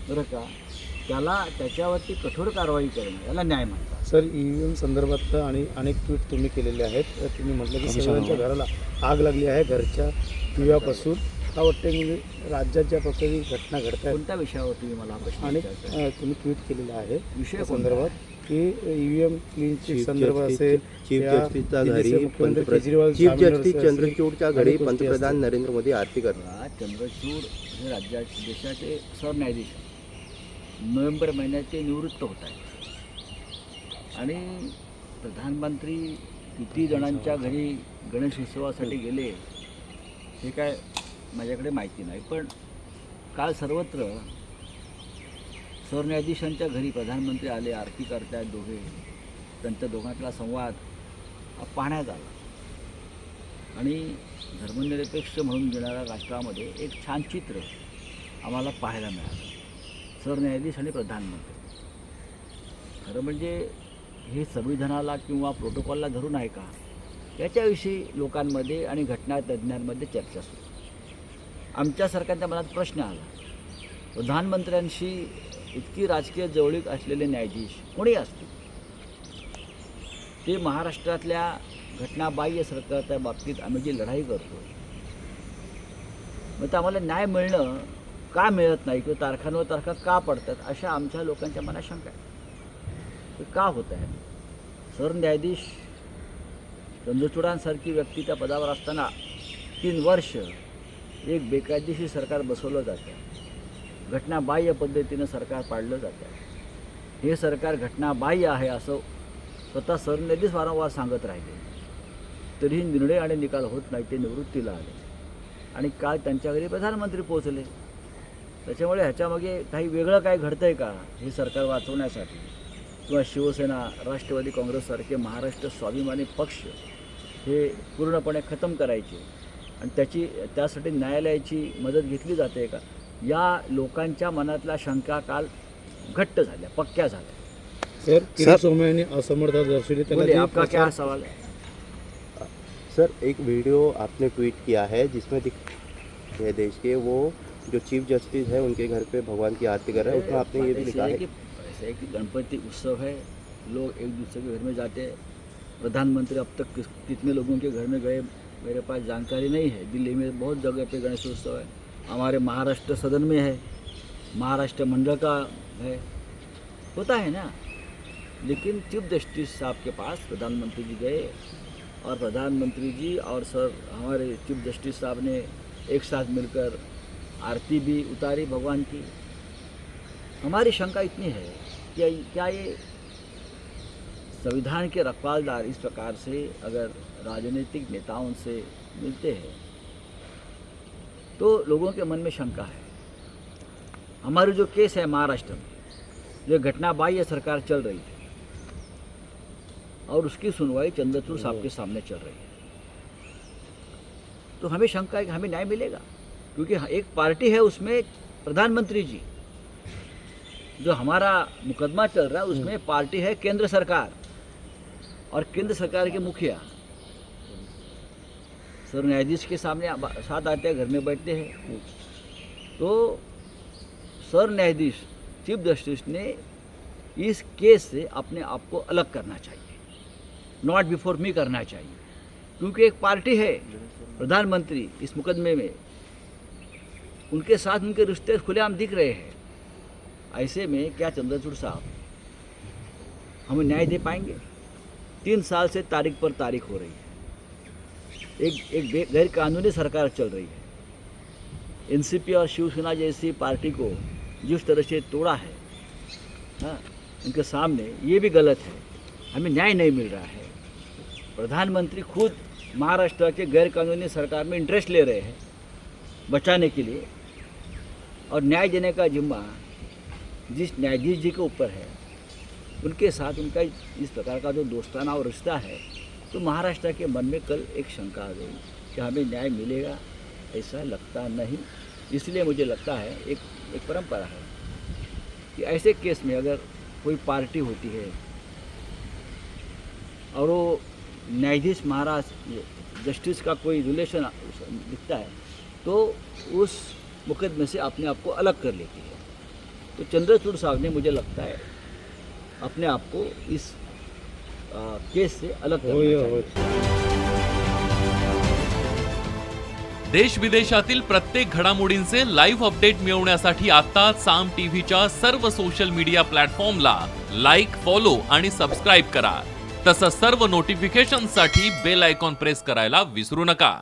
बरं का, त्याला त्याच्यावरती कठोर कारवाई करणं याला न्याय म्हणतात. सर, EVM संदर्भात आणि अनेक ट्विट तुम्ही केलेले आहेत. तुम्ही म्हटलं की सगळ्यांच्या घराला आग लागली आहे घरच्या दिव्यापासून. का वाटतं म्हणजे राज्यात ज्या प्रकारे घटना घडत आहेत कोणत्या विषयावर तुम्ही मला प्रश्न अनेक विचारताय? तुम्ही ट्विट केलेलं आहे विषय त्या कोणता? संदर्भात की EVM क्लीनची संदर्भ असेल चीफ त्या जस्टिसच्या दिल्लीचे घरी मुख्यमंत्री केजरीवाल चीफ जामीनवर जस्टिस असेल, चंद्रचूडच्या घरी अनेक गोष्टी पंतप्रधान असतील. नरेंद्र मोदी आरती करतात. आज चंद्रचूड हे देशाचे सरन्यायाधीश आहेत. नोव्हेंबर महिन्यात ते निवृत्त होत आहेत आणि प्रधानमंत्री किती जणांच्या घरी गणेश उत्सवासाठी गेले हे काय माझ्याकडे माहिती नाही. पण काल सर्वत्र सरन्यायाधीशांच्या घरी प्रधानमंत्री आले, आरती करतायत दोघे, त्यांच्या दोघांतला संवाद पाहण्यात आला आणि धर्मनिरपेक्ष म्हणून घेणाऱ्या राष्ट्रामध्ये एक छान चित्र आम्हाला पाहायला मिळालं, सरन्यायाधीश आणि प्रधानमंत्री. खरं म्हणजे हे संविधानाला किंवा प्रोटोकॉलला धरून आहे का, याच्याविषयी लोकांमध्ये आणि घटनातज्ञांमध्ये चर्चा सुरू. आमच्यासारख्यांच्या मनात प्रश्न आला, प्रधानमंत्र्यांशी इतकी राजकीय जवळीक असलेले न्यायाधीश कोणी असतील, ते महाराष्ट्रातल्या घटनाबाह्य सरकारच्या बाबतीत आम्ही जी लढाई करतो, मग तर आम्हाला न्याय मिळणं का मिळत नाही किंवा तारखांवर तारखा का पडतात, अशा आमच्या लोकांच्या मनात शंका आहे. ते का होत आहे? सरन्यायाधीश चंद्रचूडांसारखी व्यक्ती त्या पदावर असताना 3 वर्ष एक बेकायदेशीर सरकार बसवलं जातं, घटनाबाह्य पद्धतीनं सरकार पाडलं जातं. हे सरकार घटनाबाह्य आहे असं स्वतः सरन्यायाधीश वारंवार सांगत राहिले, तरीही निर्णय आणि निकाल होत नाही. ते निवृत्तीला आले आणि काल त्यांच्या घरी प्रधानमंत्री पोहोचले. त्याच्यामुळे ह्याच्यामागे काही वेगळं काय घडतं आहे का, हे सरकार वाचवण्यासाठी किंवा शिवसेना, राष्ट्रवादी काँग्रेससारखे महाराष्ट्र स्वाभिमानी पक्ष हे पूर्णपणे खतम करायचे आणि त्यासाठी न्यायालयाची मदत घेतली जाते का, या लोकांच्या मनातल्या शंका काल घट्ट झाल्या, पक्क्या झाल्या. सर, किरीट सोमय्या यांनी असमर्थता दर्शवली. बोले, त्यांना आपका क्या सवाल है? सर, एक वीडियो आपने ट्वीट किया है जिसमें ये देश के वो जो चीफ जस्टिस है उनके घर पे भगवान की आरती कर रहे हैं, उसमें आपने ये भी लिखा है ऐसे है कि गणपति उत्सव है, लोग एक दूसरे के घर में जाते हैं. प्रधानमंत्री अब तक कितने लोगों के घर में गए मेरे पास जानकारी नहीं है. दिल्ली में बहुत जगह पे गणेश उत्सव है, हमारे महाराष्ट्र सदन में है, महाराष्ट्र मंडल का है, होता है ना. लेकिन चीफ जस्टिस साहब के पास प्रधानमंत्री जी गए और प्रधानमंत्री जी और सर हमारे चीफ जस्टिस साहब ने एक साथ मिलकर आरती भी उतारी भगवान की. हमारी शंका इतनी है कि क्या ये संविधान के रखवालदार इस प्रकार से अगर राजनीतिक नेताओं से मिलते हैं तो लोगों के मन में शंका है. हमारी जो केस है महाराष्ट्र में, जो घटना बाह्य सरकार चल रही है और उसकी सुनवाई चंद्रचूड़ साहब के सामने चल रही है, तो हमें शंका है कि हमें न्याय मिलेगा. क्योंकि एक पार्टी है उसमें प्रधानमंत्री जी, जो हमारा मुकदमा चल रहा है उसमें पार्टी है केंद्र सरकार और केंद्र सरकार के मुखिया सर न्यायाधीश के सामने साथ आते हैं, घर में बैठते हैं. तो सर न्यायाधीश चीफ जस्टिस ने इस केस से अपने आप को अलग करना चाहिए, नॉट बिफोर मी करना चाहिए. क्योंकि एक पार्टी है प्रधानमंत्री इस मुकदमे में, उनके साथ उनके रिश्ते खुलेआम दिख रहे हैं. ऐसे में क्या चंद्रचूड़ साहब हमें न्याय दे पाएंगे? 3 साल से तारीख पर तारीख हो रही है, एक गैर कानूनी सरकार चल रही है. एनसीपी और शिवसेना जैसी पार्टी को जिस तरह से तोड़ा है, हाँ, उनके सामने ये भी गलत है. हमें न्याय नहीं मिल रहा है. प्रधानमंत्री खुद महाराष्ट्र के गैर कानूनी सरकार में इंटरेस्ट ले रहे हैं बचाने के लिए, और न्याय देने का जिम्मा जिस न्यायाधीश जी के ऊपर है, उनके साथ उनका इस प्रकार का जो दोस्ताना और रिश्ता है, तो महाराष्ट्र के मन में कल एक शंका आ गई कि हमें न्याय मिलेगा. ऐसा लगता नहीं. इसलिए मुझे लगता है एक परंपरा है कि ऐसे केस में अगर कोई पार्टी होती है और वो न्यायाधीश महाराज जस्टिस का कोई रिलेशन दिखता है, तो उस मुकदमे से अपने आप को अलग कर लेती है. तो चंद्रचूड़ साहब ने मुझे लगता है अपने आप को इस केस से अलग करना चाहिए। देश विदेशातील प्रत्येक घडामोडींचे लाईव्ह अपडेट मिळवण्यासाठी आता साम टीव्हीच्या सर्व सोशल मीडिया प्लॅटफॉर्मला लाईक, फॉलो आणि सबस्क्राईब करा। तसंच सर्व नोटिफिकेशनसाठी बेल आयकॉन प्रेस करायला विसरू नका।